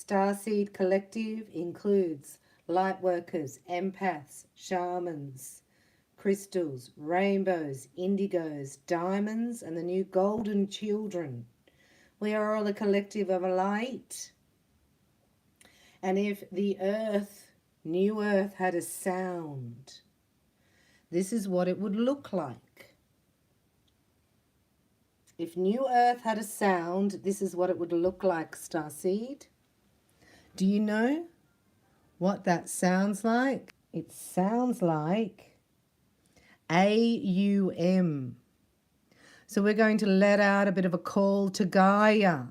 Starseed Collective includes light workers, empaths, shamans, crystals, rainbows, indigos, diamonds, and the new golden children. We are all a collective of light. And if the earth, new earth, had a sound, this is what it would look like. If new earth had a sound, this is what it would look like, Starseed. Do you know what that sounds like? It sounds like AUM. So we're going to let out a bit of a call to Gaia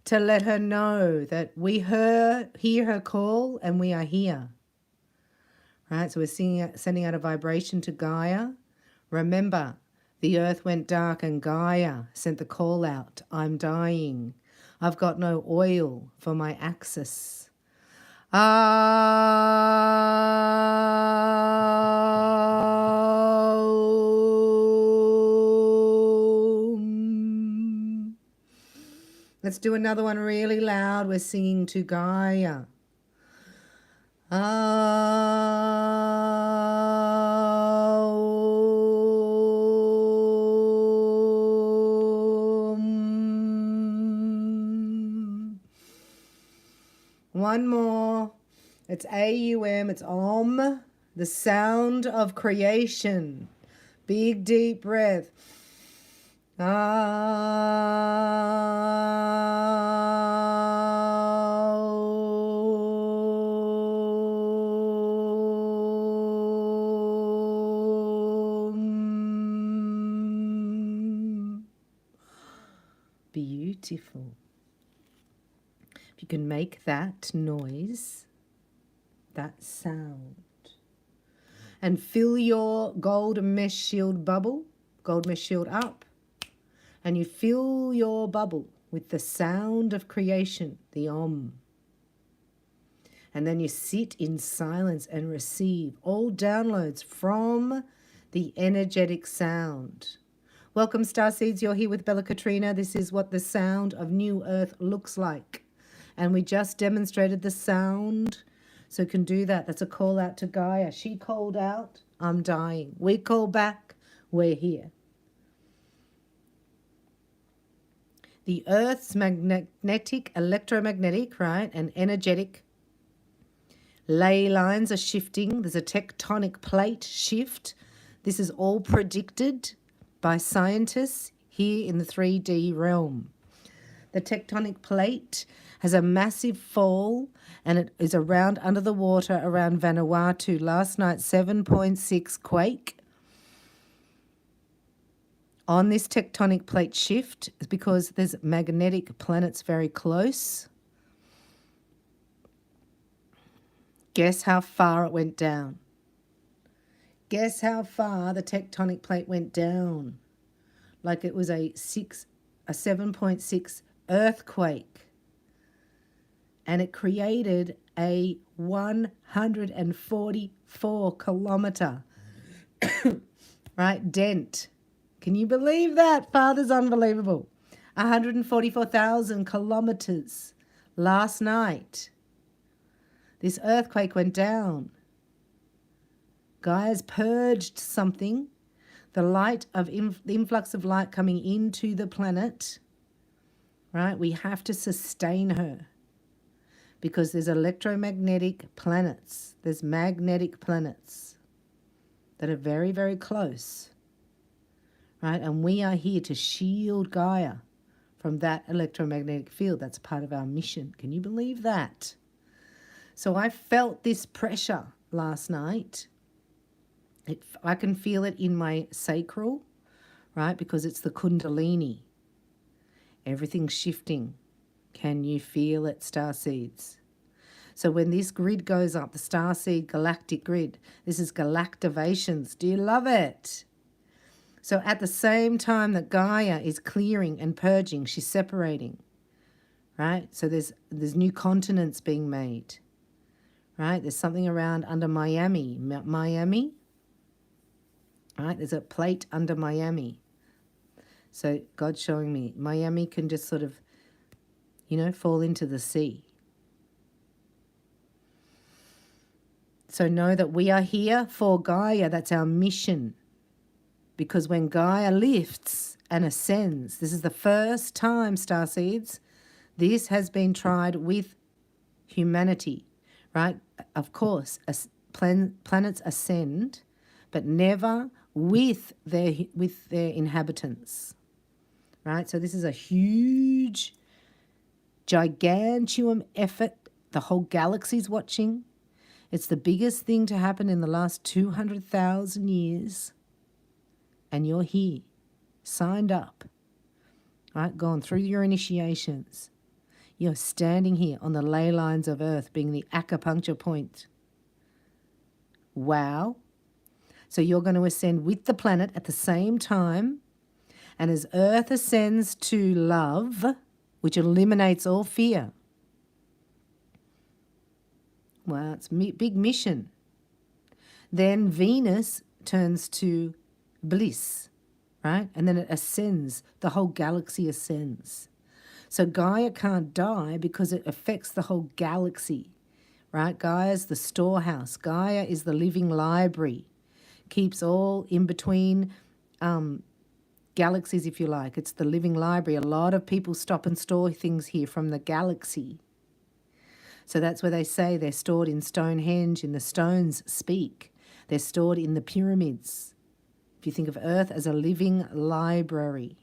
to let her know that we hear her call and we are here. Right? So we're sending out a vibration to Gaia. Remember, the earth went dark and Gaia sent the call out. I'm dying. I've got no oil for my axis. Let's do another one really loud. We're singing to Gaia. One more. It's AUM. It's Om, the sound of creation. Big deep breath. Beautiful. If you can make that noise, that sound, and fill your gold mesh shield bubble, gold mesh shield up, and you fill your bubble with the sound of creation, the Om. And then you sit in silence and receive all downloads from the energetic sound. Welcome, Starseeds. You're here with Bella Katrina. This is what the sound of New Earth looks like. And we just demonstrated the sound. So you can do that. That's a call out to Gaia. She called out, I'm dying. We call back, we're here. The Earth's magnetic, electromagnetic, right, and energetic ley lines are shifting. There's a tectonic plate shift. This is all predicted by scientists here in the 3D realm. The tectonic plate has a massive fall and it is around under the water around Vanuatu. Last night, 7.6 quake. On this tectonic plate shift is because there's magnetic planets very close. Guess how far it went down? Guess how far the tectonic plate went down? Like it was a 7.6 earthquake. And it created a 144 kilometer right, dent. Can you believe that? Father's unbelievable. 144,000 kilometers last night. This earthquake went down. Gaia's purged something. The light of the influx of light coming into the planet, right? We have to sustain her because there's electromagnetic planets. There's magnetic planets that are very, very close. Right? And we are here to shield Gaia from that electromagnetic field. That's part of our mission. Can you believe that? So I felt this pressure last night. I can feel it in my sacral, right? Because it's the Kundalini. Everything's shifting. Can you feel it, starseeds? So when this grid goes up, the starseed galactic grid, this is Calactivations. Do you love it? So at the same time that Gaia is clearing and purging, she's separating, right? So there's new continents being made, right? There's something around under Miami, right? There's a plate under Miami. So God's showing me Miami can just sort of, fall into the sea, So know that we are here for Gaia. That's our mission. Because when Gaia lifts and ascends, this is the first time, starseeds, this has been tried with humanity, right? Of course, planets ascend, but never with their inhabitants, right? So this is a huge, gigantuum effort. The whole galaxy's watching. It's the biggest thing to happen in the last 200,000 years. And you're here, signed up, right? Gone through your initiations. You're standing here on the ley lines of Earth, being the acupuncture point. Wow. So you're going to ascend with the planet at the same time. And as Earth ascends to love, which eliminates all fear. Wow, it's a big mission. Then Venus turns to bliss, right? And then it ascends. The whole galaxy ascends. So Gaia can't die because it affects the whole galaxy, right? Gaia's the storehouse. Gaia is the living library. Keeps all in between galaxies, if you like. It's the living library. A lot of people stop and store things here from the galaxy. So that's where they say they're stored in Stonehenge, and the stones speak. They're stored in the pyramids. If you think of Earth as a living library.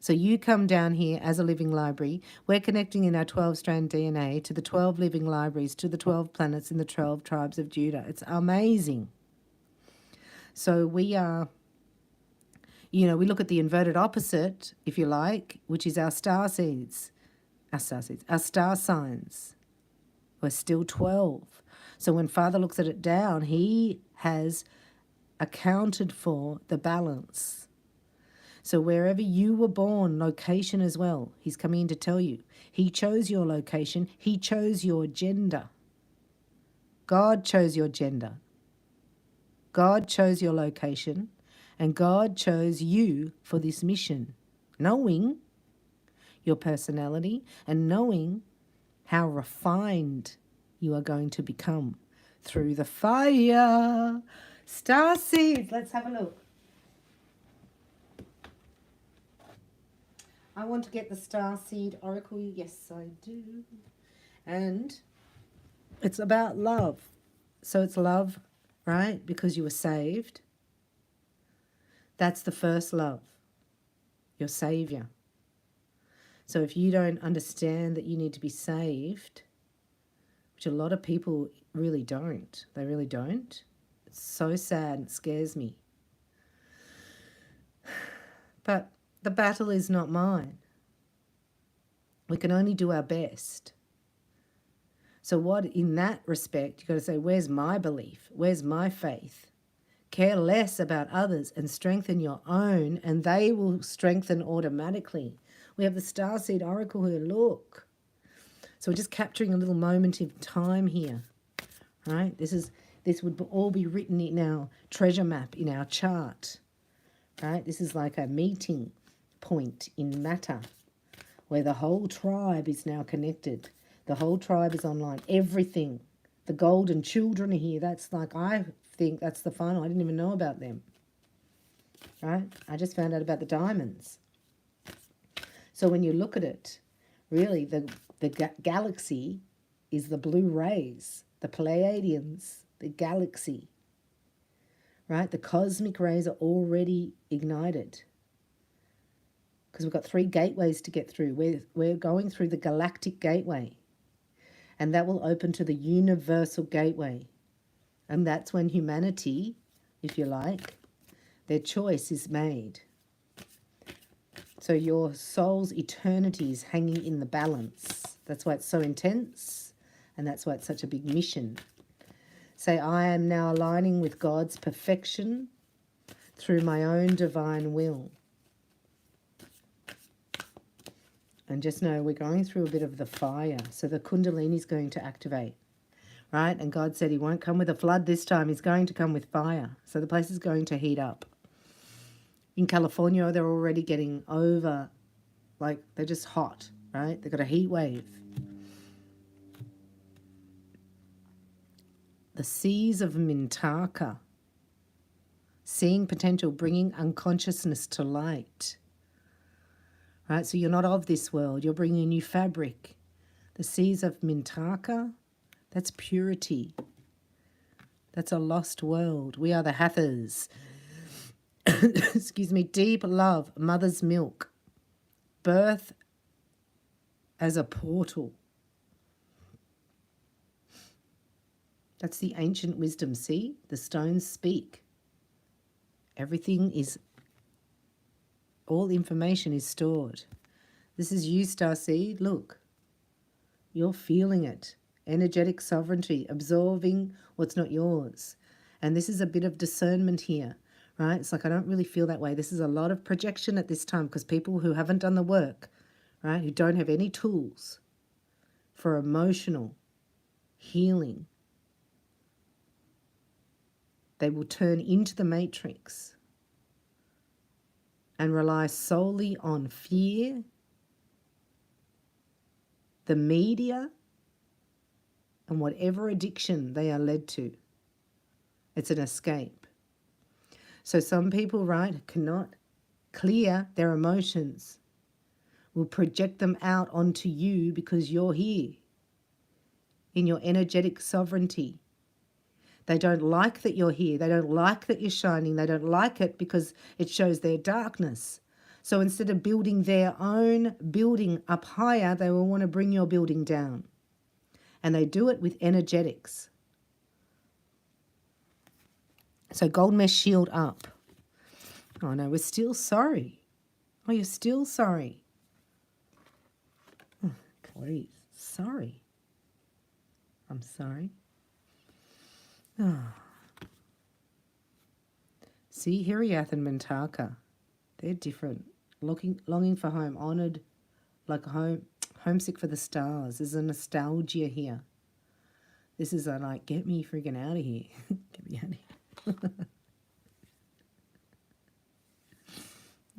So you come down here as a living library. We're connecting in our 12-strand DNA to the 12 living libraries, to the 12 planets in the 12 tribes of Judah. It's amazing. So we are, we look at the inverted opposite, if you like, which is our star seeds, our star signs. We're still 12. So when Father looks at it down, he has accounted for the balance. So wherever you were born, location as well, he's coming in to tell you. He chose your location. He chose your gender. God chose your gender. God chose your location. And God chose you for this mission, knowing your personality and knowing how refined you are going to become through the fire. Star seeds, let's have a look. I want to get the star seed oracle. Yes, I do. And it's about love. So it's love, right? Because you were saved. That's the first love, your Savior. So if you don't understand that you need to be saved, which a lot of people really don't, they really don't. It's so sad, it scares me. But the battle is not mine. We can only do our best. So what, in that respect, you've got to say, where's my belief? Where's my faith? Care less about others and strengthen your own, and they will strengthen automatically. We have the Starseed Oracle here, look. So we're just capturing a little moment in time here, right? This would all be written in our treasure map, in our chart, right? This is like a meeting point in matter where the whole tribe is now connected. The whole tribe is online. Everything. The golden children are here. That's like, I think that's the final. I didn't even know about them, right? I just found out about the diamonds. So when you look at it, really the galaxy is the blue rays, the Pleiadians, the galaxy, right? The cosmic rays are already ignited because we've got 3 gateways to get through. We're going through the galactic gateway, and that will open to the universal gateway. And that's when humanity, if you like, their choice is made. So your soul's eternity is hanging in the balance. That's why it's so intense, and that's why it's such a big mission. Say, I am now aligning with God's perfection through my own divine will. And just know we're going through a bit of the fire. So the Kundalini is going to activate, right? And God said he won't come with a flood this time. He's going to come with fire. So the place is going to heat up. In California, they're already getting over, like, they're just hot, right? They've got a heat wave. the seas of Mintaka. Seeing potential, bringing unconsciousness to light. Right? So you're not of this world. You're bringing a new fabric. The seas of Mintaka, that's purity. That's a lost world. We are the Hathors. Excuse me. Deep love, mother's milk. Birth as a portal. That's the ancient wisdom. See? The stones speak. Everything is, all information is stored. This is you, Starseed. Look, you're feeling it. Energetic sovereignty, absorbing what's not yours. And this is a bit of discernment here, right? It's like, I don't really feel that way. This is a lot of projection at this time because people who haven't done the work, right, who don't have any tools for emotional healing, they will turn into the matrix and rely solely on fear, the media, and whatever addiction they are led to. It's an escape. So some people, right, cannot clear their emotions, will project them out onto you because you're here in your energetic sovereignty. They don't like that you're here. They don't like that you're shining. They don't like it because it shows their darkness. So instead of building their own building up higher, they will want to bring your building down. And they do it with energetics. So gold mesh shield up. Oh no, we're still sorry. Oh, you're still sorry. Oh, please, sorry. I'm sorry. Oh. See, Hiriath and Mintaka, they're different. Longing for home, honoured like home, homesick for the stars. There's a nostalgia here. This is a like, get me freaking out of here. Get me out of here.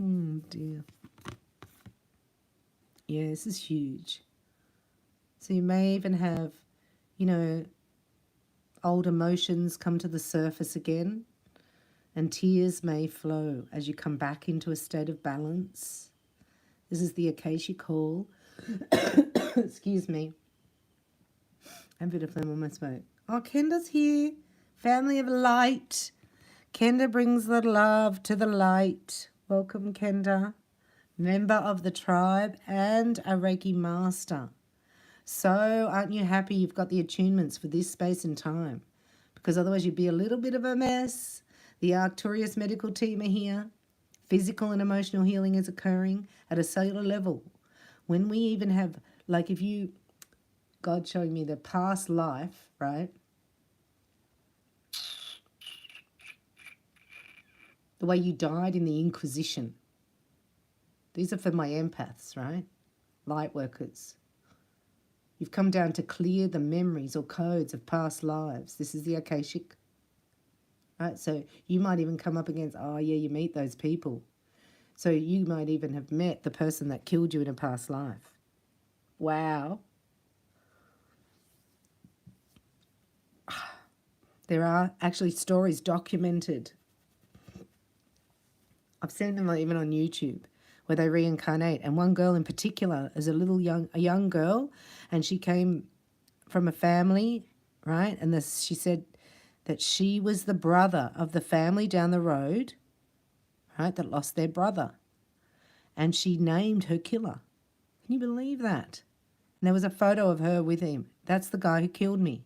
Oh dear. Yeah, this is huge. So you may even have, you know, old emotions come to the surface again, and tears may flow as you come back into a state of balance. This is the Akashic call. Excuse me. A bit of phlegm on my smoke. Oh, Kenda's here. Family of light. Kenda brings the love to the light. Welcome, Kenda. Member of the tribe and a Reiki master. So aren't you happy you've got the attunements for this space and time? Because otherwise you'd be a little bit of a mess. The Arcturus medical team are here. Physical and emotional healing is occurring at a cellular level. When we even have, like if you, God showing me the past life, right? The way you died in the Inquisition. These are for my empaths, right? Light workers. You've come down to clear the memories or codes of past lives. This is the Akashic. Right? So you might even come up against, oh yeah, you meet those people. So you might even have met the person that killed you in a past life. Wow. There are actually stories documented. I've seen them even on YouTube where they reincarnate. And one girl in particular is a young girl, and she came from a family, right? And she said that she was the brother of the family down the road, right, that lost their brother. And she named her killer. Can you believe that? And there was a photo of her with him. That's the guy who killed me.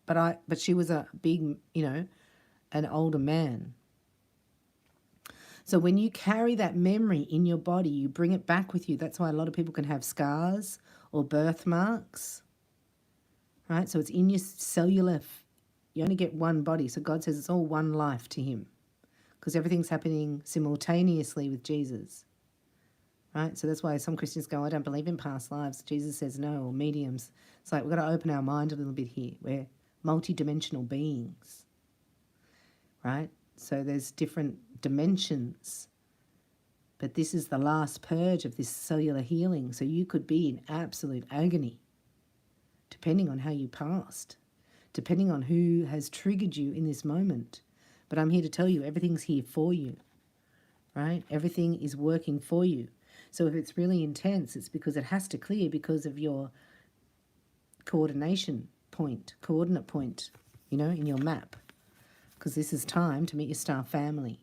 But she was a big, an older man. So when you carry that memory in your body, you bring it back with you. That's why a lot of people can have scars or birthmarks, right? So it's in your cellular. You only get one body. So God says it's all one life to him because everything's happening simultaneously with Jesus, right? So that's why some Christians go, I don't believe in past lives. Jesus says no, or mediums. It's like we've got to open our mind a little bit here. We're multi-dimensional beings, right? So there's different dimensions. But this is the last purge of this cellular healing. So you could be in absolute agony, depending on how you passed, depending on who has triggered you in this moment. But I'm here to tell you everything's here for you, right? Everything is working for you. So if it's really intense, it's because it has to clear because of your coordinate point, you know, in your map. Because this is time to meet your star family.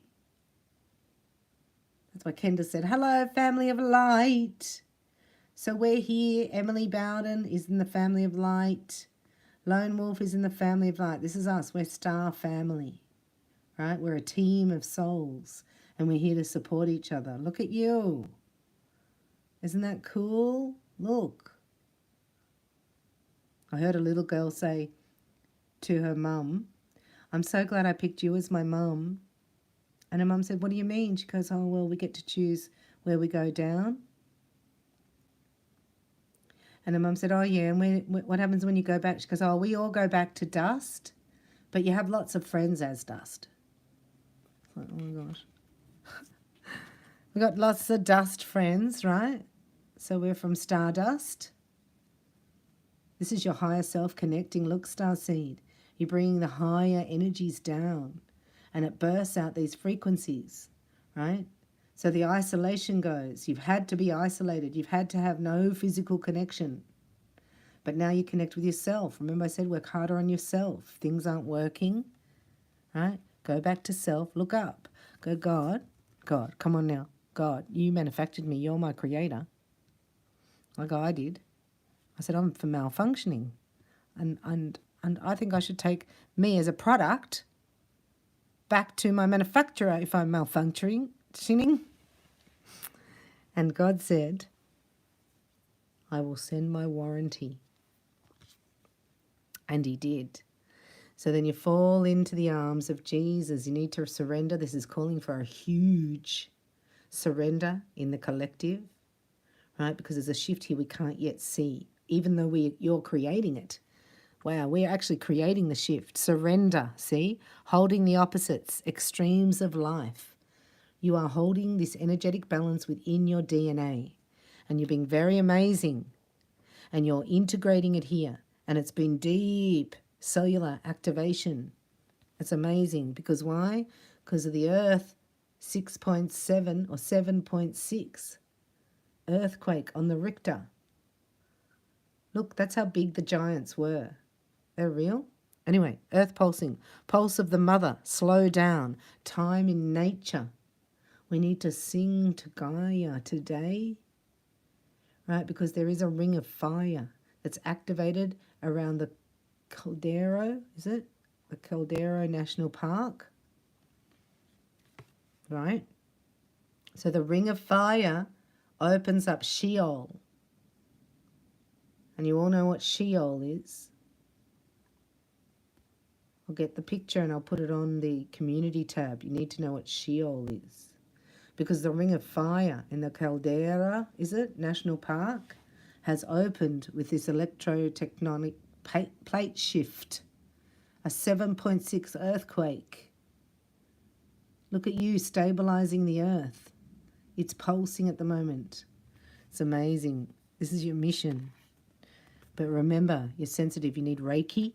That's why Kendra said, hello, family of light. So we're here. Emily Bowden is in the family of light. Lone Wolf is in the family of light. This is us. We're star family, right? We're a team of souls, and we're here to support each other. Look at you. Isn't that cool? Look. I heard a little girl say to her mum, I'm so glad I picked you as my mum. And her mum said, what do you mean? She goes, oh, well, we get to choose where we go down. And her mum said, oh, yeah, and what happens when you go back? She goes, oh, we all go back to dust, but you have lots of friends as dust. It's like, oh, my gosh. We've got lots of dust friends, right? So we're from stardust. This is your higher self connecting. Look, starseed. You're bringing the higher energies down, and it bursts out these frequencies, right? So the isolation goes. You've had to be isolated. You've had to have no physical connection. But now you connect with yourself. Remember I said work harder on yourself. Things aren't working, right? Go back to self. Look up. Go, God, come on now. God, you manufactured me. You're my creator. Like I did. I said, I'm for malfunctioning. And I think I should take me as a product back to my manufacturer if I'm malfunctioning. And God said, I will send my warranty. And he did. So then you fall into the arms of Jesus. You need to surrender. This is calling for a huge surrender in the collective, right? Because there's a shift here we can't yet see, even though you're creating it. Wow, we're actually creating the shift. Surrender, see? Holding the opposites, extremes of life. You are holding this energetic balance within your DNA, and you're being very amazing, and you're integrating it here, and it's been deep cellular activation. It's amazing. Because why? Because of the Earth 6.7 or 7.6 earthquake on the Richter. Look, that's how big the giants were. They're real. Anyway, earth pulsing. Pulse of the mother. Slow down. Time in nature. We need to sing to Gaia today, right? Because there is a ring of fire that's activated around the Caldero, is it? The Caldero National Park, right? So the ring of fire opens up Sheol. And you all know what Sheol is. I'll get the picture and I'll put it on the community tab. You need to know what Sheol is. Because the ring of fire in the Caldera, is it, National Park, has opened with this electrotectonic plate shift, a 7.6 earthquake. Look at you stabilizing the earth. It's pulsing at the moment. It's amazing. This is your mission. But remember, you're sensitive. You need Reiki.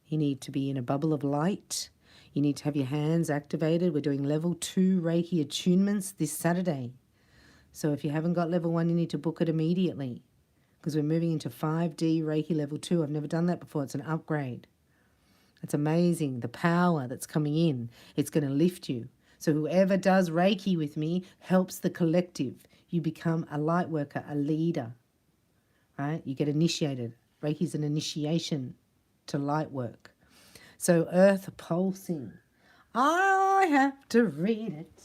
You need to be in a bubble of light. You need to have your hands activated. We're doing level 2 Reiki attunements this Saturday. So if you haven't got level 1, you need to book it immediately, because we're moving into 5D Reiki level 2. I've never done that before. It's an upgrade. It's amazing, the power that's coming in. It's going to lift you. So whoever does Reiki with me helps the collective. You become a light worker, a leader, right? You get initiated. Reiki is an initiation to light work. So earth pulsing. I have to read it.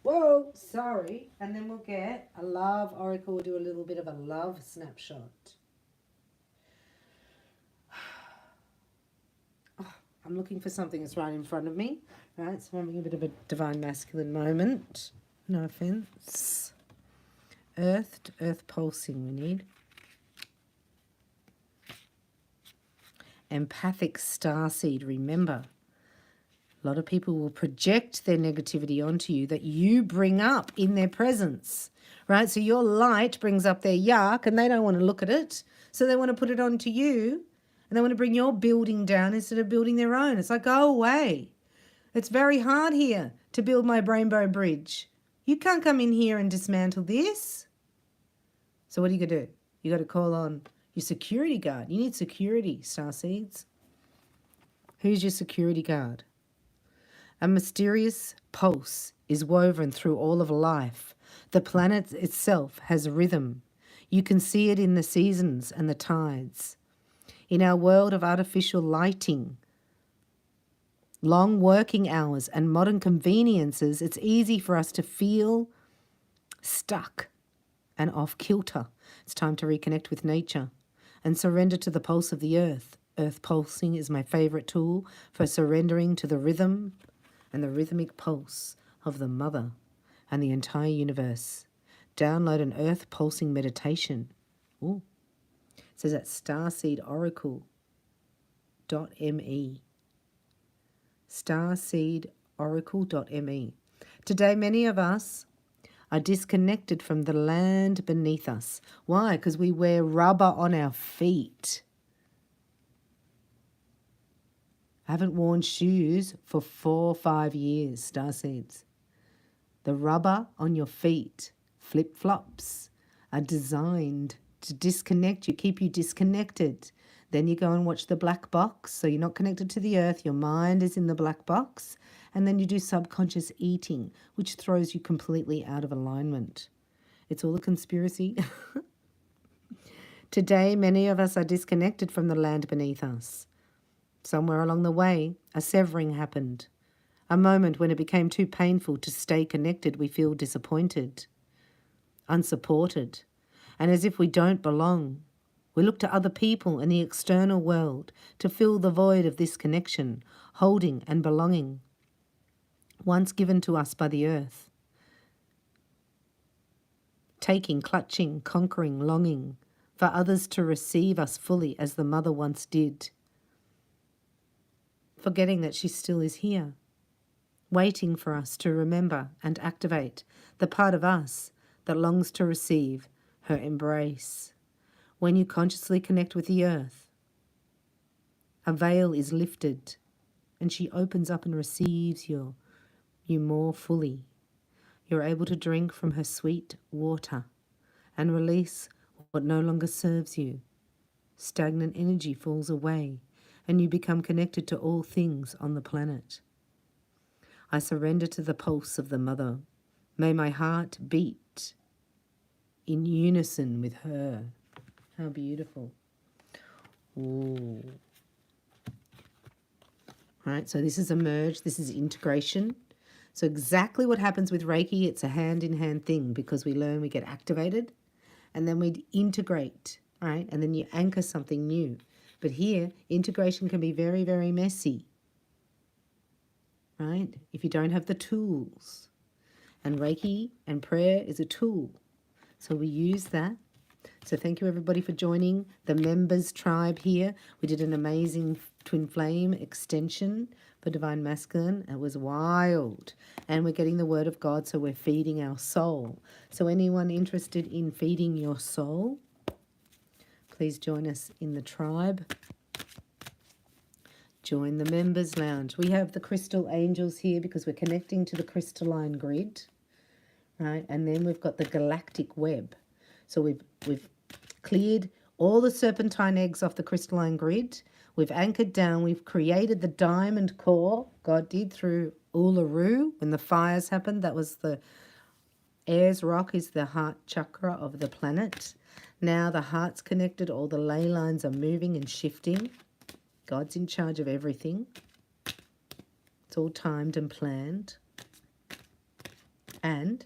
Whoa, sorry. And then we'll get a love oracle. We'll do a little bit of a love snapshot. Oh, I'm looking for something that's right in front of me. Right, so I'm having a bit of a divine masculine moment. No offense. Earth pulsing we need. Empathic starseed, remember. A lot of people will project their negativity onto you that you bring up in their presence, right? So your light brings up their yuck and they don't want to look at it. So they want to put it onto you And they want to bring your building down instead of building their own. It's like, go away. It's very hard here to build my rainbow bridge. You can't come in here and dismantle this. So what are you going to do? You got to call on your security guard. You need security, starseeds. Who's your security guard? A mysterious pulse is woven through all of life. The planet itself has rhythm. You can see it in the seasons and the tides. In our world of artificial lighting, long working hours and modern conveniences, it's easy for us to feel stuck and off kilter. It's time to reconnect with nature and surrender to the pulse of the earth. Earth pulsing is my favorite tool for surrendering to the rhythm and the rhythmic pulse of the mother and the entire universe. Download an earth pulsing meditation. Ooh. It says at starseedoracle.me. starseedoracle.me. Today, many of us are disconnected from the land beneath us. Why? Because we wear rubber on our feet. I haven't worn shoes for 4 or 5 years, starseeds. The rubber on your feet, flip-flops, are designed to disconnect you, keep you disconnected. Then you go and watch the black box, so you're not connected to the earth, your mind is in the black box, and then you do subconscious eating, which throws you completely out of alignment. It's all a conspiracy. Today, many of us are disconnected from the land beneath us. Somewhere along the way, a severing happened. A moment when it became too painful to stay connected, we feel disappointed, unsupported, and as if we don't belong. We look to other people in the external world to fill the void of this connection, holding and belonging, once given to us by the earth. Taking, clutching, conquering, longing for others to receive us fully as the mother once did. Forgetting that she still is here, waiting for us to remember and activate the part of us that longs to receive her embrace. When you consciously connect with the earth, a veil is lifted and she opens up and receives you more fully. You're able to drink from her sweet water and release what no longer serves you. Stagnant energy falls away and you become connected to all things on the planet. I surrender to the pulse of the mother. May my heart beat in unison with her. How beautiful. Ooh. All right, so this is a merge, this is integration. So exactly what happens with Reiki, it's a hand-in-hand thing because we learn, we get activated, and then we integrate, all right? And then you anchor something new. But here, integration can be very, very messy, right? If you don't have the tools. And Reiki and prayer is a tool. So we use that. So thank you everybody for joining the members tribe here. We did an amazing twin flame extension for Divine Masculine. It was wild. And we're getting the word of God, so we're feeding our soul. So anyone interested in feeding your soul, please join us in the tribe. Join the members lounge. We have the crystal angels here because we're connecting to the crystalline grid, right? And then we've got the galactic web. So we've cleared all the serpentine eggs off the crystalline grid. We've anchored down. We've created the diamond core. God did through Uluru when the fires happened. That was the Ayers rock is the heart chakra of the planet. Now the heart's connected. All the ley lines are moving and shifting. God's in charge of everything. It's all timed and planned. And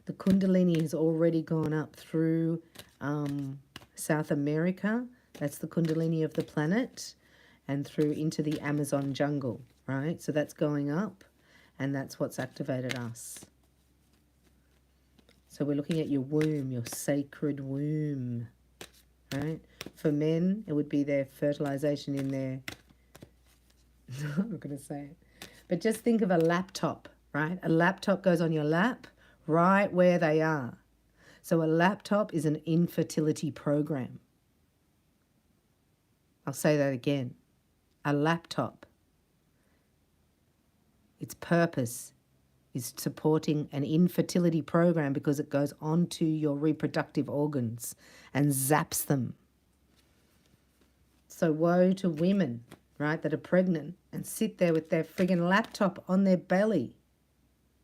the Kundalini has already gone up through South America. That's the Kundalini of the planet. And through into the Amazon jungle, right? So that's going up. And that's what's activated us. So we're looking at your womb, your sacred womb, right? For men, it would be their fertilization in their... I'm not going to say it. But just think of a laptop, right? A laptop goes on your lap right where they are. So a laptop is an infertility program. I'll say that again. A laptop, its purpose is supporting an infertility program because it goes onto your reproductive organs and zaps them. So woe to women, right, that are pregnant and sit there with their friggin' laptop on their belly,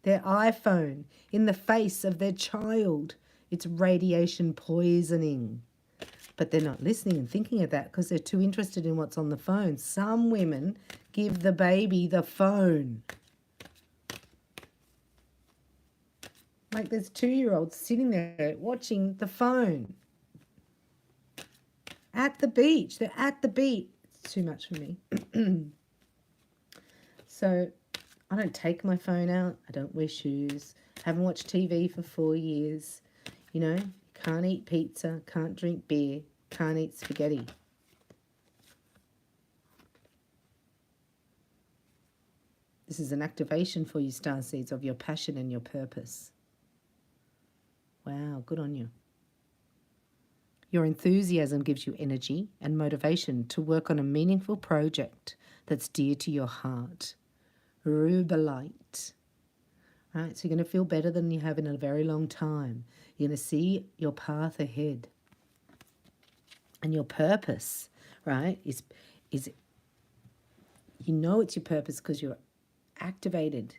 their iPhone in the face of their child. It's radiation poisoning. But they're not listening and thinking of that because they're too interested in what's on the phone. Some women give the baby the phone. Like there's 2-year-olds sitting there watching the phone. At the beach. They're at the beach. It's too much for me. So I don't take my phone out. I don't wear shoes. Haven't watched TV for 4 years. You know, can't eat pizza. Can't drink beer. Can't eat spaghetti. This is an activation for you, starseeds, of your passion and your purpose. Wow, good on you. Your enthusiasm gives you energy and motivation to work on a meaningful project that's dear to your heart. Rubelite. Right, so you're going to feel better than you have in a very long time. You're going to see your path ahead. And your purpose, right, is you know it's your purpose because you're activated.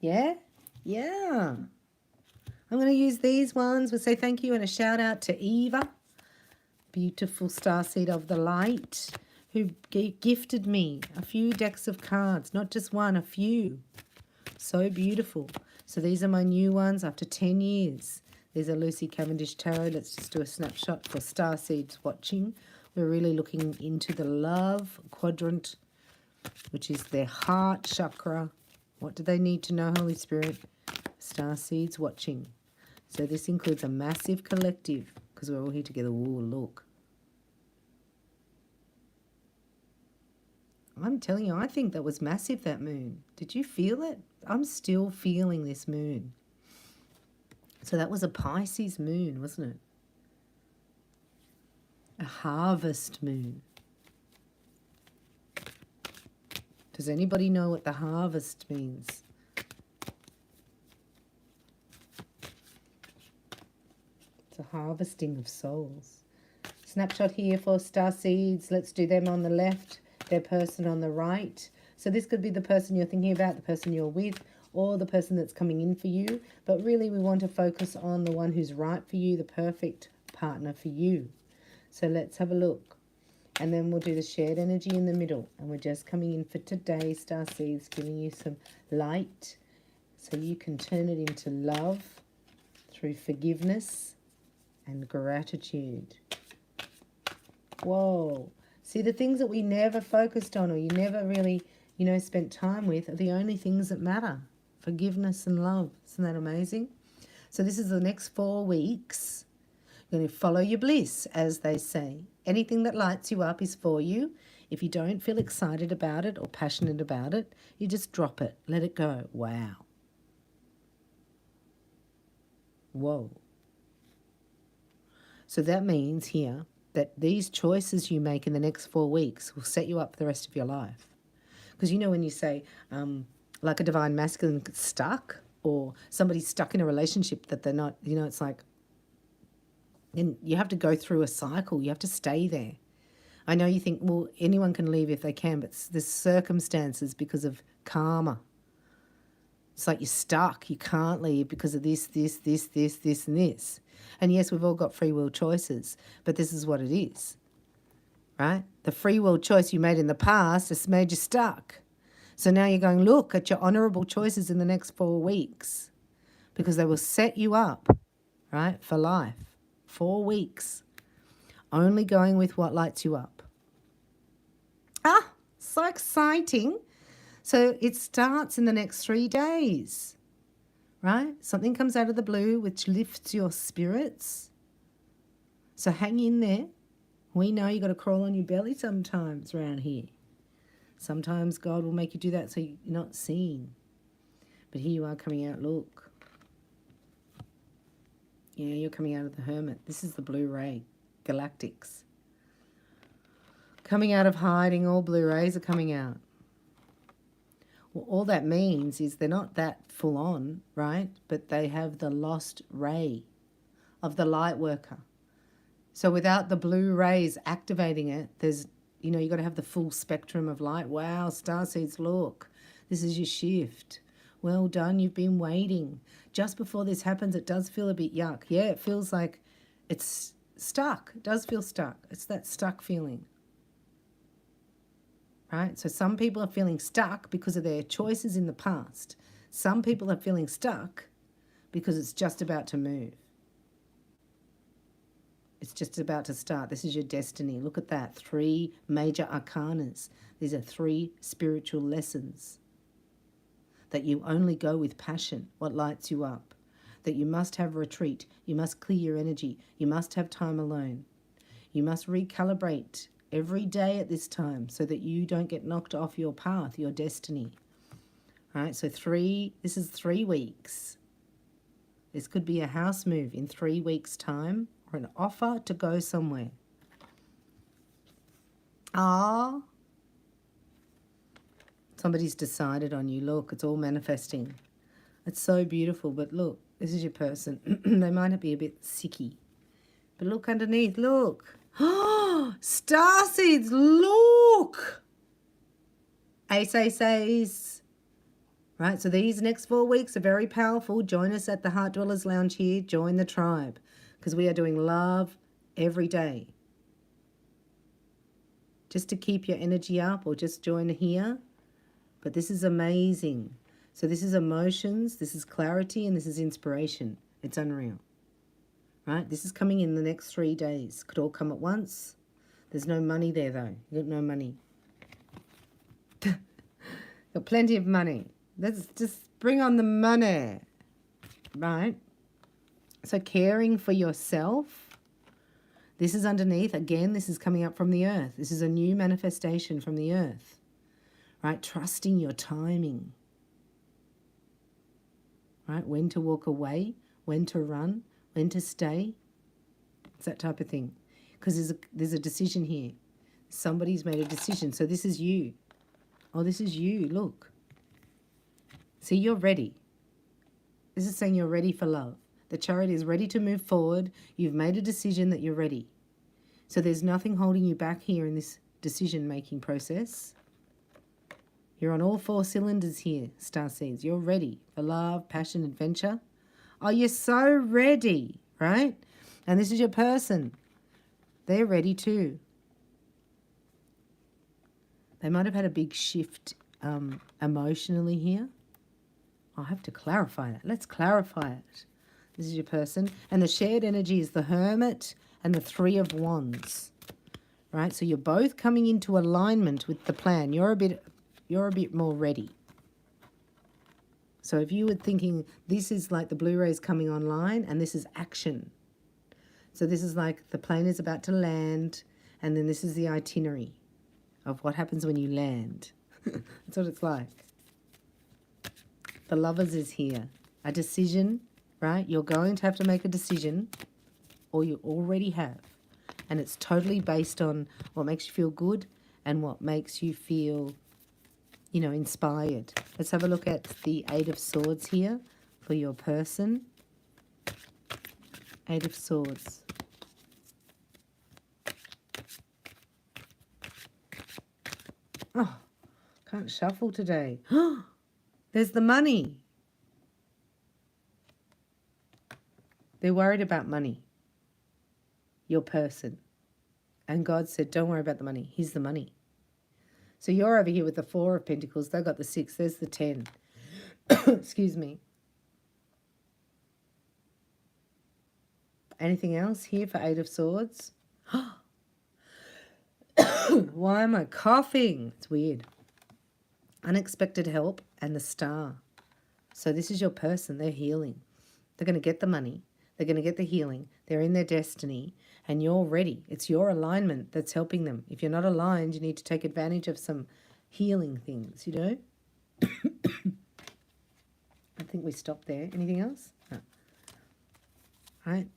Yeah? Yeah. I'm going to use these ones. We'll say thank you and a shout out to Eva, beautiful starseed of the light, who gifted me a few decks of cards, not just one, a few. So beautiful. So these are my new ones after 10 years. These are Lucy Cavendish Tarot. Let's just do a snapshot for starseeds watching. We're really looking into the love quadrant, which is their heart chakra. What do they need to know, Holy Spirit? Starseeds watching. So this includes a massive collective because we're all here together. Ooh, look. I'm telling you, I think that was massive, that moon. Did you feel it? I'm still feeling this moon. So that was a Pisces moon, wasn't it? A harvest moon. Does anybody know what the harvest means? It's a harvesting of souls. Snapshot here for starseeds. Let's do them on the left, their person on the right. So this could be the person you're thinking about, the person you're with, or the person that's coming in for you. But really we want to focus on the one who's right for you, the perfect partner for you. So let's have a look. And then we'll do the shared energy in the middle. And we're just coming in for today, starseeds, giving you some light so you can turn it into love through forgiveness and gratitude. Whoa. See, the things that we never focused on or you never really, spent time with are the only things that matter. Forgiveness and love. Isn't that amazing? So this is the next 4 weeks. You're going to follow your bliss, as they say. Anything that lights you up is for you. If you don't feel excited about it or passionate about it, you just drop it. Let it go. Wow. Whoa. So that means here that these choices you make in the next 4 weeks will set you up for the rest of your life. Because when you say, like a divine masculine gets stuck, or somebody's stuck in a relationship that they're not, it's like, and you have to go through a cycle. You have to stay there. I know you think, well, anyone can leave if they can, but there's circumstances because of karma. It's like you're stuck. You can't leave because of this, and this. And yes, we've all got free will choices, but this is what it is, right? The free will choice you made in the past has made you stuck. So now you're going, look at your honourable choices in the next 4 weeks because they will set you up, right, for life. 4 weeks. Only going with what lights you up. Ah, so exciting. So it starts in the next 3 days, right? Something comes out of the blue which lifts your spirits. So hang in there. We know you got to crawl on your belly sometimes around here. Sometimes God will make you do that so you're not seen. But here you are coming out, look. Yeah, you're coming out of the hermit. This is the blue ray, galactics. Coming out of hiding, all blue rays are coming out. Well, all that means is they're not that full on, right? But they have the lost ray of the light worker. So without the blue rays activating it, there's, you know, you got to have the full spectrum of light. Wow, starseeds, look, this is your shift. Well done, you've been waiting. Just before this happens, it does feel a bit yuck. Yeah, it feels like it's stuck. It does feel stuck. It's that stuck feeling. Right? So some people are feeling stuck because of their choices in the past. Some people are feeling stuck because it's just about to move. It's just about to start. This is your destiny. Look at that. 3 major arcanas. These are 3 spiritual lessons. That you only go with passion, what lights you up. That you must have retreat. You must clear your energy. You must have time alone. You must recalibrate every day at this time so that you don't get knocked off your path, your destiny. All right, so this is 3 weeks. This could be a house move in 3 weeks' time, or an offer to go somewhere. Ah, somebody's decided on you. Look, it's all manifesting. It's so beautiful, but look, this is your person. They might be a bit sicky. But look underneath, look. Oh, starseeds, look. Ace, ace, ace. Right, so these next 4 weeks are very powerful. Join us at the Heart Dwellers Lounge here. Join the tribe. Because we are doing love every day. Just to keep your energy up, or just join here. But this is amazing. So this is emotions, this is clarity, and this is inspiration. It's unreal. Right? This is coming in the next 3 days. Could all come at once. There's no money there, though. You got no money. Got plenty of money. Let's just bring on the money. Right? So caring for yourself, this is underneath. Again, this is coming up from the earth. This is a new manifestation from the earth. Right? Trusting your timing. Right? When to walk away, when to run, when to stay. It's that type of thing. Because there's a decision here. Somebody's made a decision. So this is you. Oh, this is you. Look. See, you're ready. This is saying you're ready for love. The Chariot is ready to move forward. You've made a decision that you're ready. So there's nothing holding you back here in this decision-making process. You're on all 4 cylinders here, starseeds. You're ready for love, passion, adventure. Oh, you're so ready, right? And this is your person. They're ready too. They might have had a big shift emotionally here. I'll have to clarify that. Let's clarify it. This is your person. And the shared energy is the Hermit and the 3 of Wands. Right? So you're both coming into alignment with the plan. You're a bit more ready. So if you were thinking this is like the Blu-rays coming online and this is action. So this is like the plane is about to land, and then this is the itinerary of what happens when you land. That's what it's like. The Lovers is here. A decision, right? You're going to have to make a decision, or you already have. And it's totally based on what makes you feel good and what makes you feel, you know, inspired. Let's have a look at the 8 of Swords here for your person. 8 of Swords. Oh, can't shuffle today. There's the money. They're worried about money. Your person. And God said, don't worry about the money. Here's the money. So you're over here with the 4 of Pentacles. They've got the 6. There's the 10. Excuse me. Anything else here for 8 of Swords? Why am I coughing? It's weird. Unexpected help and the Star. So this is your person. They're healing. They're going to get the money. They're going to get the healing. They're in their destiny. And you're ready. It's your alignment that's helping them. If you're not aligned, you need to take advantage of some healing things, you know? I think we stopped there. Anything else? No. All right.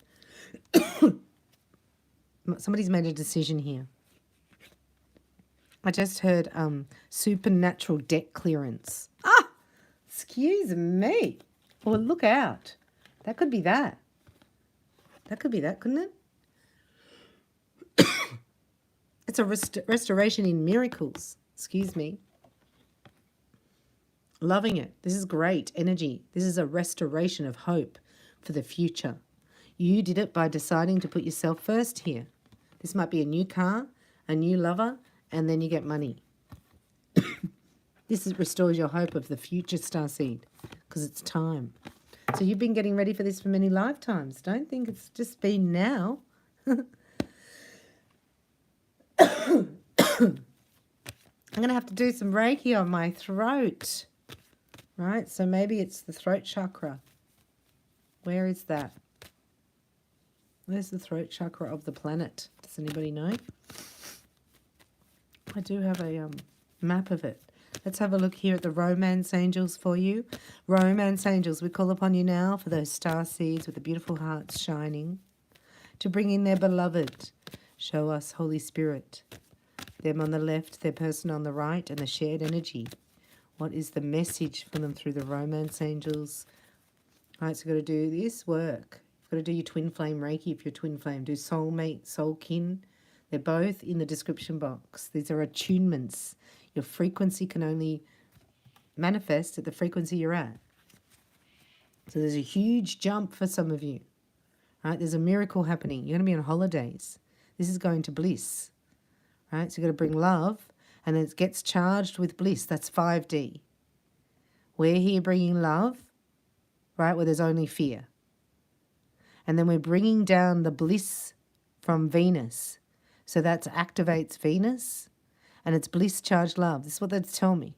Somebody's made a decision here. I just heard supernatural debt clearance. Ah, excuse me. Well, look out. That could be that. That could be that, couldn't it? It's a restoration in miracles. Excuse me. Loving it. This is great energy. This is a restoration of hope for the future. You did it by deciding to put yourself first here. This might be a new car, a new lover, and then you get money. This restores your hope of the future, starseed, because it's time. So you've been getting ready for this for many lifetimes. Don't think it's just been now. I'm going to have to do some Reiki on my throat. Right? So maybe it's the throat chakra. Where is that? Where's the throat chakra of the planet? Does anybody know? I do have a map of it. Let's have a look here at the romance angels for you. Romance angels, we call upon you now for those star seeds with the beautiful hearts shining to bring in their beloved. Show us, Holy Spirit, them on the left, their person on the right, and the shared energy. What is the message for them through the romance angels? All right, so you've got to do this work. You've got to do your twin flame Reiki if you're twin flame. Do soulmate, soul kin. They're both in the description box. These are attunements. Your frequency can only manifest at the frequency you're at. So there's a huge jump for some of you. Right? There's a miracle happening. You're going to be on holidays. This is going to bliss. Right? So you've got to bring love, and then it gets charged with bliss. That's 5D. We're here bringing love, right, where there's only fear. And then we're bringing down the bliss from Venus. So that activates Venus, and it's bliss-charged love. This is what they tell me.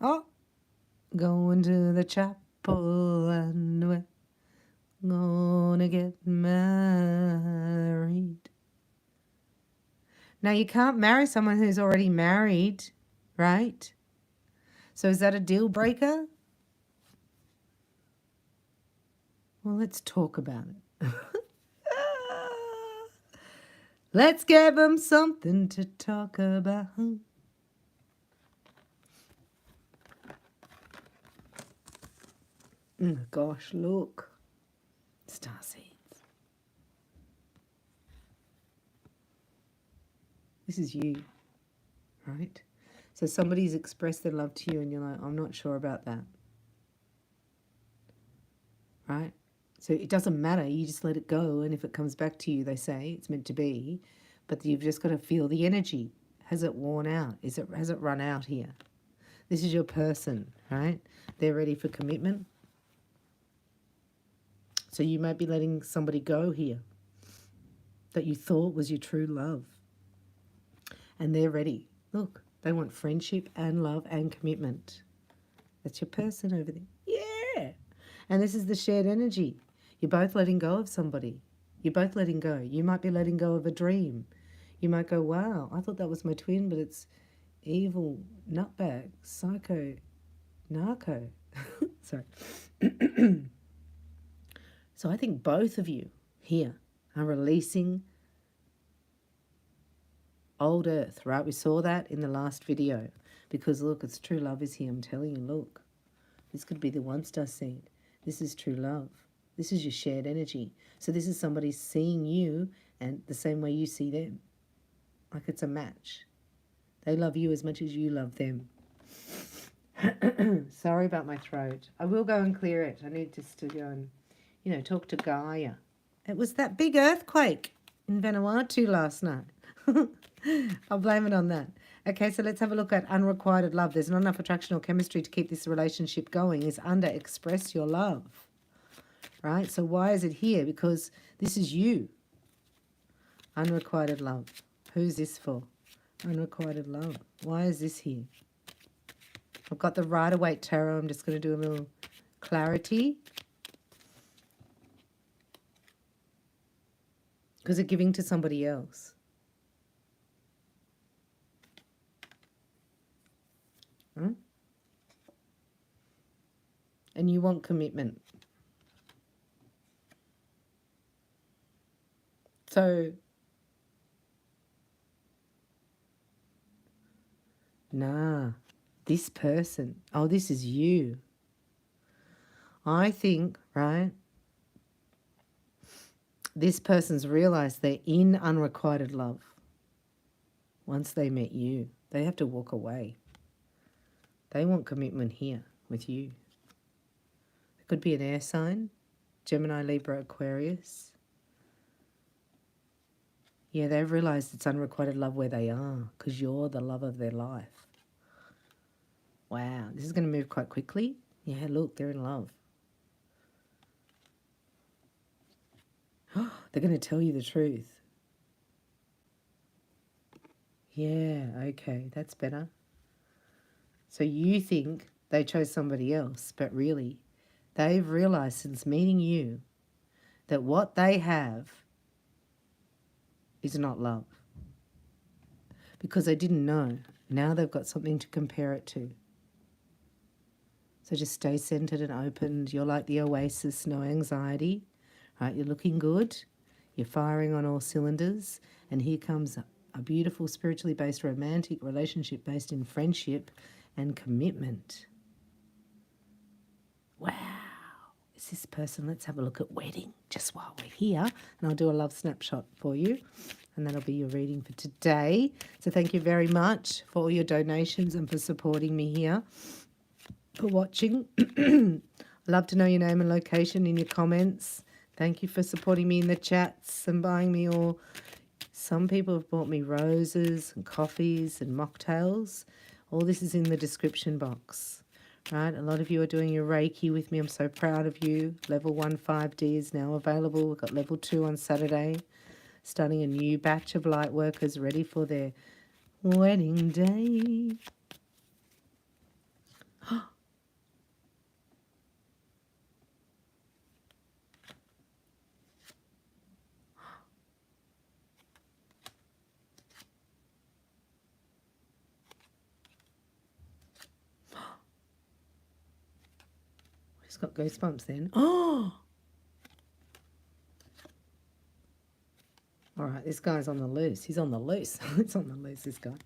Oh, going to the chapel and we're gonna get married. Now, you can't marry someone who's already married, right? So is that a deal breaker? Well, let's talk about it. Let's give them something to talk about. Oh gosh, look. Starseeds. This is you, right? So somebody's expressed their love to you and you're like, I'm not sure about that. Right? So it doesn't matter. You just let it go. And if it comes back to you, they say it's meant to be. But you've just got to feel the energy. Has it worn out? Has it run out here? This is your person, right? They're ready for commitment. So you might be letting somebody go here that you thought was your true love. And they're ready. Look, they want friendship and love and commitment. That's your person over there. Yeah. And this is the shared energy. You're both letting go of somebody. You're both letting go. You might be letting go of a dream. You might go, wow, I thought that was my twin, but it's evil, nutbag, psycho, narco. Sorry. So I think both of you here are releasing old earth, right? We saw that in the last video because, look, it's true love is here. I'm telling you, look. This could be the one-star seed. This is true love. This is your shared energy. So this is somebody seeing you and the same way you see them. Like it's a match. They love you as much as you love them. Sorry about my throat. I will go and clear it. I need just to go and, talk to Gaia. It was that big earthquake in Vanuatu last night. I'll blame it on that. Okay, so let's have a look at unrequited love. There's not enough attraction or chemistry to keep this relationship going. Is under express your love. Right? So why is it here? Because this is you. Unrequited love. Who's this for? Unrequited love. Why is this here? I've got the Rider-Waite Tarot. I'm just going to do a little clarity. Because they're giving to somebody else. Hmm? And you want commitment. So nah, this person, oh, this is you. I think, right, this person's realised they're in unrequited love. Once they met you, they have to walk away. They want commitment here with you. It could be an air sign, Gemini, Libra, Aquarius. Yeah, they've realised it's unrequited love where they are because you're the love of their life. Wow, this is going to move quite quickly. Yeah, look, they're in love. They're going to tell you the truth. Yeah, okay, that's better. So you think they chose somebody else, but really, they've realised since meeting you that what they have is not love. Because they didn't know. Now they've got something to compare it to. So just stay centered and opened. You're like the oasis, no anxiety. Right? You're looking good. You're firing on all cylinders. And here comes a beautiful spiritually based romantic relationship based in friendship and commitment. Wow. Is this person? Let's have a look at wedding just while we're here. And I'll do a love snapshot for you. And that'll be your reading for today. So thank you very much for all your donations and for supporting me here, for watching. I'd love to know your name and location in your comments. Thank you for supporting me in the chats and buying me all. Some people have bought me roses and coffees and mocktails. All this is in the description box. Right? A lot of you are doing your Reiki with me. I'm so proud of you. Level 1 5D is now available. We've got level 2 on Saturday. Starting a new batch of light workers ready for their wedding day. Just got goosebumps then. Oh! All right, this guy's on the loose. He's on the loose. It's on the loose, this guy.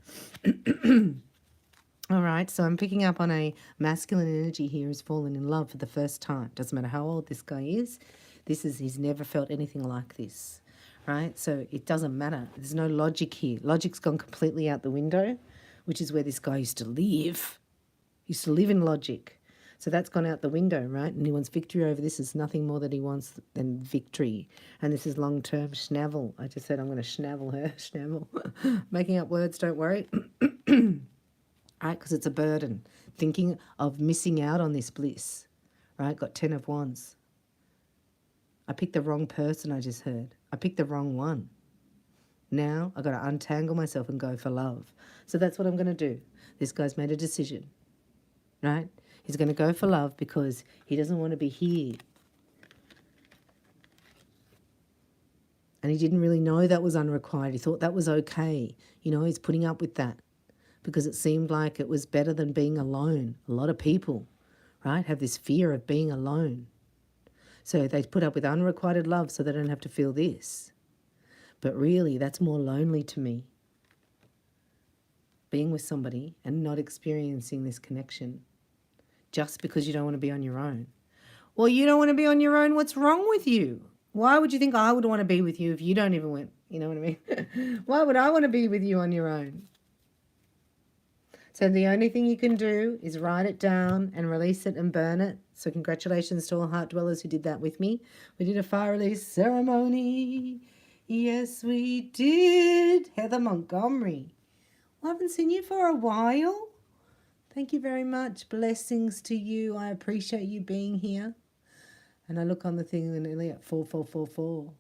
All right, so I'm picking up on a masculine energy here who's fallen in love for the first time. Doesn't matter how old this guy is. He's never felt anything like this, right? So it doesn't matter. There's no logic here. Logic's gone completely out the window, which is where this guy used to live. He used to live in logic. So that's gone out the window, right? And he wants victory over this. Is nothing more that he wants than victory. And this is long-term schnavel. I just said I'm going to schnavel her. Schnavel. Making up words, don't worry. Right? Because it's a burden. Thinking of missing out on this bliss. Right? Got 10 of Wands. I picked the wrong person, I just heard. I picked the wrong one. Now I've got to untangle myself and go for love. So that's what I'm going to do. This guy's made a decision. Right? He's going to go for love because he doesn't want to be here. And he didn't really know that was unrequited. He thought that was okay. You know, he's putting up with that because it seemed like it was better than being alone. A lot of people, right, have this fear of being alone. So they put up with unrequited love so they don't have to feel this. But really, that's more lonely to me. Being with somebody and not experiencing this connection. Just because you don't want to be on your own. Well, you don't want to be on your own. What's wrong with you? Why would you think I would want to be with you if you don't even want, you know what I mean? Why would I want to be with you on your own? So the only thing you can do is write it down and release it and burn it. So congratulations to all heart dwellers who did that with me. We did a fire release ceremony. Yes, we did. Heather Montgomery. Well, I haven't seen you for a while. Thank you very much. Blessings to you. I appreciate you being here. And I look on the thing and nearly at 4444.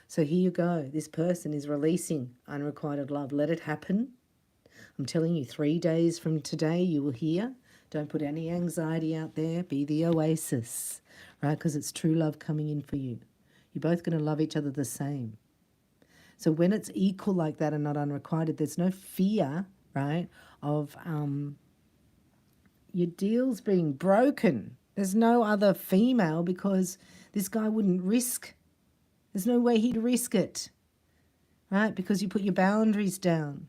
So here you go. This person is releasing unrequited love. Let it happen. I'm telling you, 3 days from today you will hear. Don't put any anxiety out there. Be the oasis, right? Because it's true love coming in for you. You're both going to love each other the same. So when it's equal like that and not unrequited, there's no fear, right, of your deals being broken. There's no other female because this guy wouldn't risk. There's no way he'd risk it, right? Because you put your boundaries down.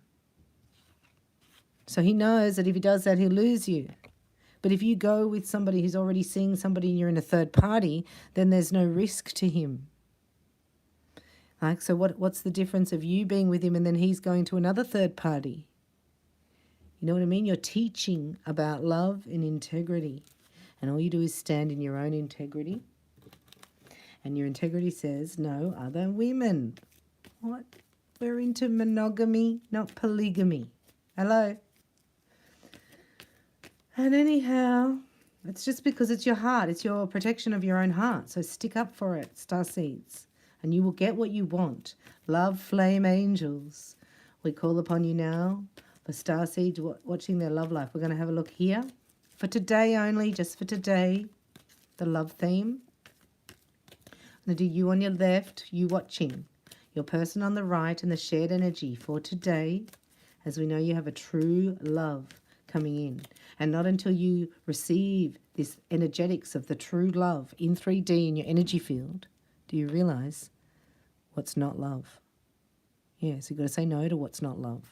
So he knows that if he does that, he'll lose you. But if you go with somebody who's already seeing somebody and you're in a third party, then there's no risk to him. Like, so what's the difference of you being with him and then he's going to another third party? You know what I mean? You're teaching about love and integrity. And all you do is stand in your own integrity. And your integrity says, no other women. What? We're into monogamy, not polygamy. Hello? And anyhow, it's just because it's your heart. It's your protection of your own heart. So stick up for it, starseeds. And you will get what you want. Love, flame, angels. We call upon you now for starseeds watching their love life. We're going to have a look here. For today only, just for today, the love theme. I'm going to do you on your left, you watching. Your person on the right and the shared energy for today. As we know, you have a true love coming in. And not until you receive this energetics of the true love in 3D in your energy field do you realize what's not love. Yeah, so you've got to say no to what's not love.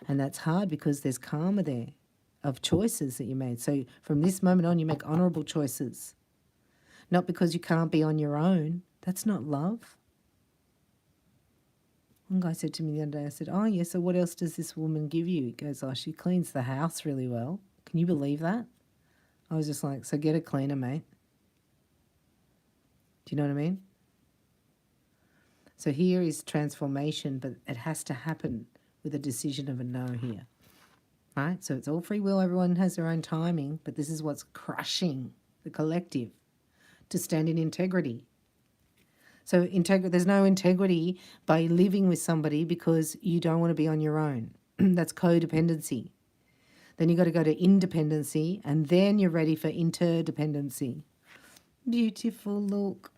And that's hard because there's karma there of choices that you made. So from this moment on, you make honourable choices. Not because you can't be on your own. That's not love. One guy said to me the other day, I said, oh, yeah, so what else does this woman give you? He goes, oh, she cleans the house really well. Can you believe that? I was just like, so get a cleaner, mate. Do you know what I mean? So here is transformation, but it has to happen with a decision of a no here. Right? So it's all free will. Everyone has their own timing, but this is what's crushing the collective to stand in integrity. So there's no integrity by living with somebody because you don't want to be on your own. That's codependency. Then you've got to go to independency, and then you're ready for interdependency. Beautiful look.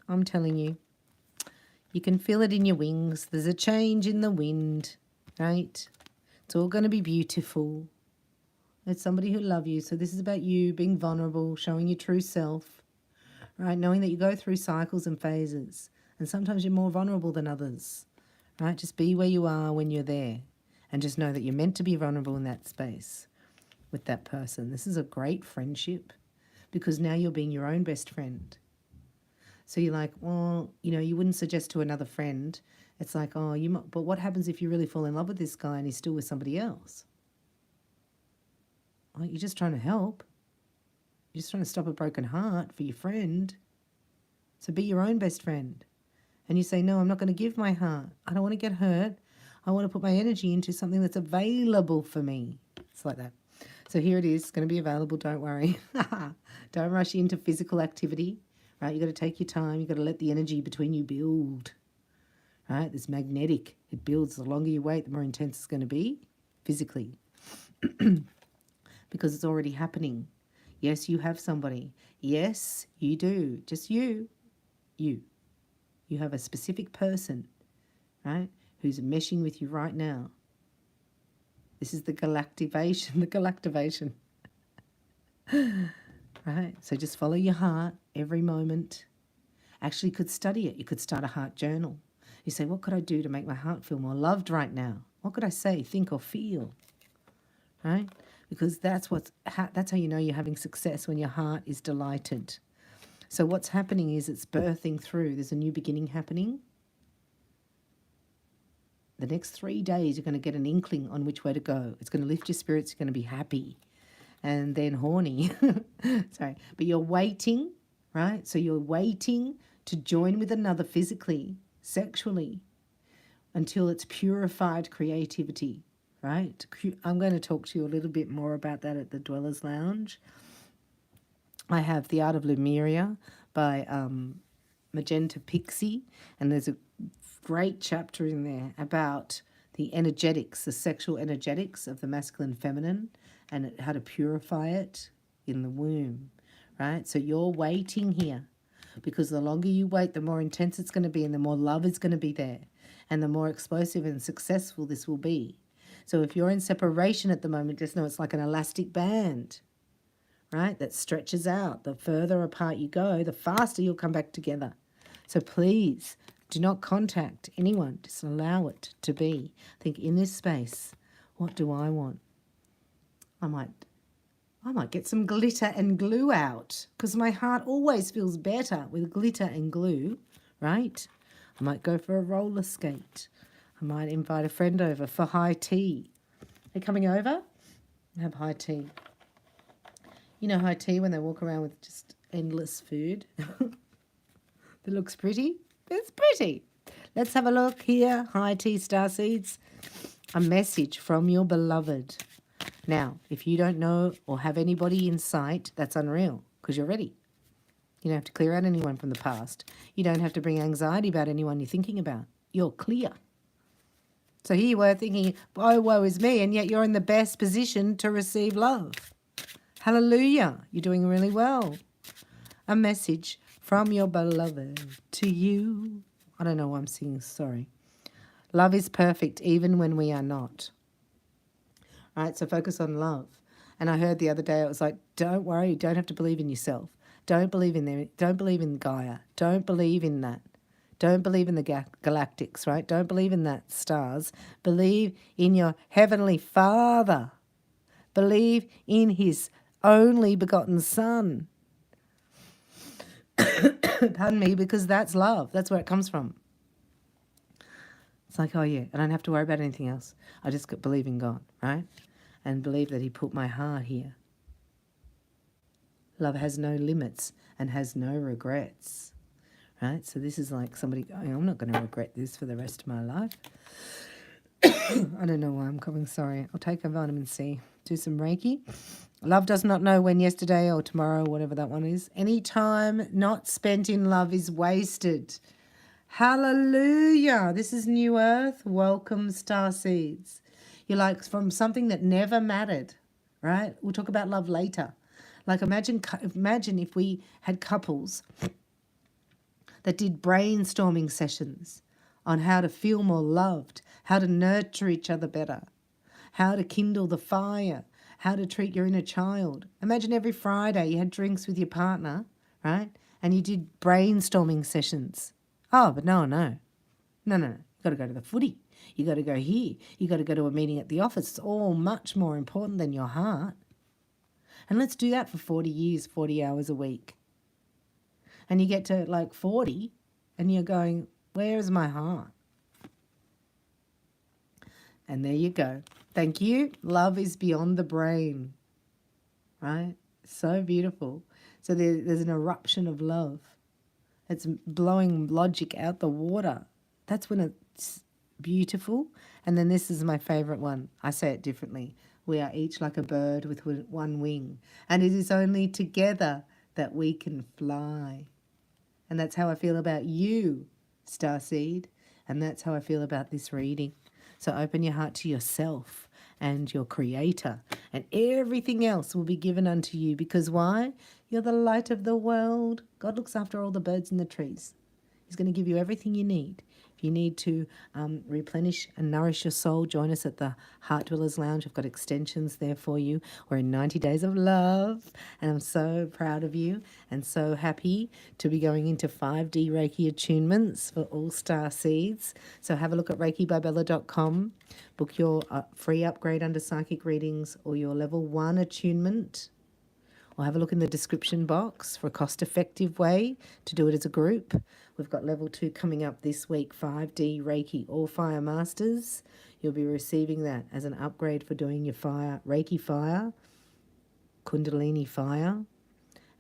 I'm telling you, you can feel it in your wings. There's a change in the wind, right? It's all going to be beautiful. It's somebody who loves you. So this is about you being vulnerable, showing your true self, right? Knowing that you go through cycles and phases. And sometimes you're more vulnerable than others, right? Just be where you are when you're there. And just know that you're meant to be vulnerable in that space with that person. This is a great friendship because now you're being your own best friend. So you're like, well, you know, you wouldn't suggest to another friend. It's like, oh, but what happens if you really fall in love with this guy and he's still with somebody else? Well, you're just trying to help. You're just trying to stop a broken heart for your friend. So be your own best friend. And you say, no, I'm not going to give my heart. I don't want to get hurt. I want to put my energy into something that's available for me. It's like that. So here it is. It's going to be available. Don't worry. Don't rush into physical activity. Right? You've got to take your time. You've got to let the energy between you build. Right? It's magnetic. It builds. The longer you wait, the more intense it's going to be physically. Because it's already happening. Yes, you have somebody. Yes, you do. Just you. You. You have a specific person, right, who's meshing with you right now. This is the galactivation, right? So just follow your heart every moment. Actually, you could study it. You could start a heart journal. You say, what could I do to make my heart feel more loved right now? What could I say, think, or feel, right? Because that's how you know you're having success, when your heart is delighted. So what's happening is it's birthing through. There's a new beginning happening. The next 3 days, you're going to get an inkling on which way to go. It's going to lift your spirits. You're going to be happy and then horny. Sorry. But you're waiting, right? So you're waiting to join with another physically, sexually, until it's purified creativity, right? I'm going to talk to you a little bit more about that at the Dwellers Lounge. I have The Art of Lemuria by Magenta Pixie, and there's a great chapter in there about the energetics, the sexual energetics of the masculine and feminine, and how to purify it in the womb, right? So you're waiting here, because the longer you wait, the more intense it's going to be, and the more love is going to be there, and the more explosive and successful this will be. So if you're in separation at the moment, just know it's like an elastic band, right, that stretches out. The further apart you go, the faster you'll come back together. So please Do not contact anyone. Just allow it to be. Think, in this space, what do I want? I might get some glitter and glue out, because my heart always feels better with glitter and glue, right? I might go for a roller skate. I might invite a friend over for high tea. They're coming over? Have high tea. You know high tea when they walk around with just endless food? That looks pretty? It's pretty. Let's have a look here. High tea, starseeds. A message from your beloved. Now, if you don't know or have anybody in sight, that's unreal, because you're ready. You don't have to clear out anyone from the past. You don't have to bring anxiety about anyone you're thinking about. You're clear. So here you were thinking, oh, woe is me, and yet you're in the best position to receive love. Hallelujah. You're doing really well. A message from your beloved to you. I don't know why I'm singing, sorry. Love is perfect even when we are not. All right, so focus on love. And I heard the other day, it was like, don't worry, you don't have to believe in yourself. Don't believe in them. Don't believe in Gaia. Don't believe in that. Don't believe in the galactics, right? Don't believe in that stars. Believe in your heavenly Father. Believe in his only begotten Son. Pardon me, because that's love. That's where it comes from. It's like, oh yeah, I don't have to worry about anything else. I just believe in God, right? And believe that he put my heart here. Love has no limits and has no regrets, right? So this is like somebody going, I'm not going to regret this for the rest of my life. I don't know why I'm coming, sorry. I'll take a vitamin C, do some Reiki. Love does not know when yesterday or tomorrow, whatever that one is. Any time not spent in love is wasted. Hallelujah. This is New Earth. Welcome, starseeds. You're like from something that never mattered, right? We'll talk about love later. Like imagine if we had couples that did brainstorming sessions on how to feel more loved, how to nurture each other better, how to kindle the fire, how to treat your inner child. Imagine every Friday you had drinks with your partner, right? And you did brainstorming sessions. Oh, but no. You got to go to the footy. You got to go here. You got to go to a meeting at the office. It's all much more important than your heart. And let's do that for 40 years, 40 hours a week. And you get to like 40 and you're going, where is my heart? And there you go. Thank you. Love is beyond the brain, right? So beautiful. So there's an eruption of love. It's blowing logic out the water. That's when it's beautiful. And then this is my favorite one. I say it differently. We are each like a bird with one wing. And it is only together that we can fly. And that's how I feel about you, Starseed. And that's how I feel about this reading. So open your heart to yourself and your creator. And everything else will be given unto you. Because why? You're the light of the world. God looks after all the birds in the trees. He's going to give you everything you need. If you need to replenish and nourish your soul, join us at the Heart Dwellers Lounge. I've got extensions there for you. We're in 90 Days of Love, and I'm so proud of you and so happy to be going into 5D Reiki attunements for all star seeds. So have a look at reikibybella.com. Book your free upgrade under psychic readings or your level 1 attunement. Or have a look in the description box for a cost-effective way to do it as a group. We've got level 2 coming up this week, 5D Reiki, all fire masters. You'll be receiving that as an upgrade for doing your fire, Reiki fire, Kundalini fire,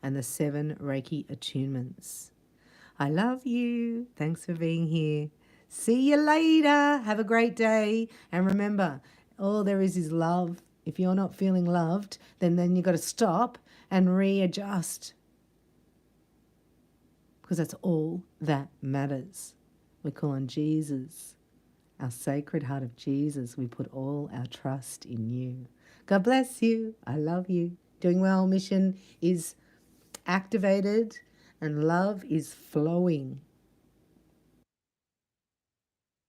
and the 7 Reiki attunements. I love you. Thanks for being here. See you later. Have a great day. And remember, all there is love. If you're not feeling loved, then you've got to stop and readjust, because that's all that matters. We call on Jesus, our sacred heart of Jesus. We put all our trust in you. God bless you. I love you. Doing well mission is activated and love is flowing.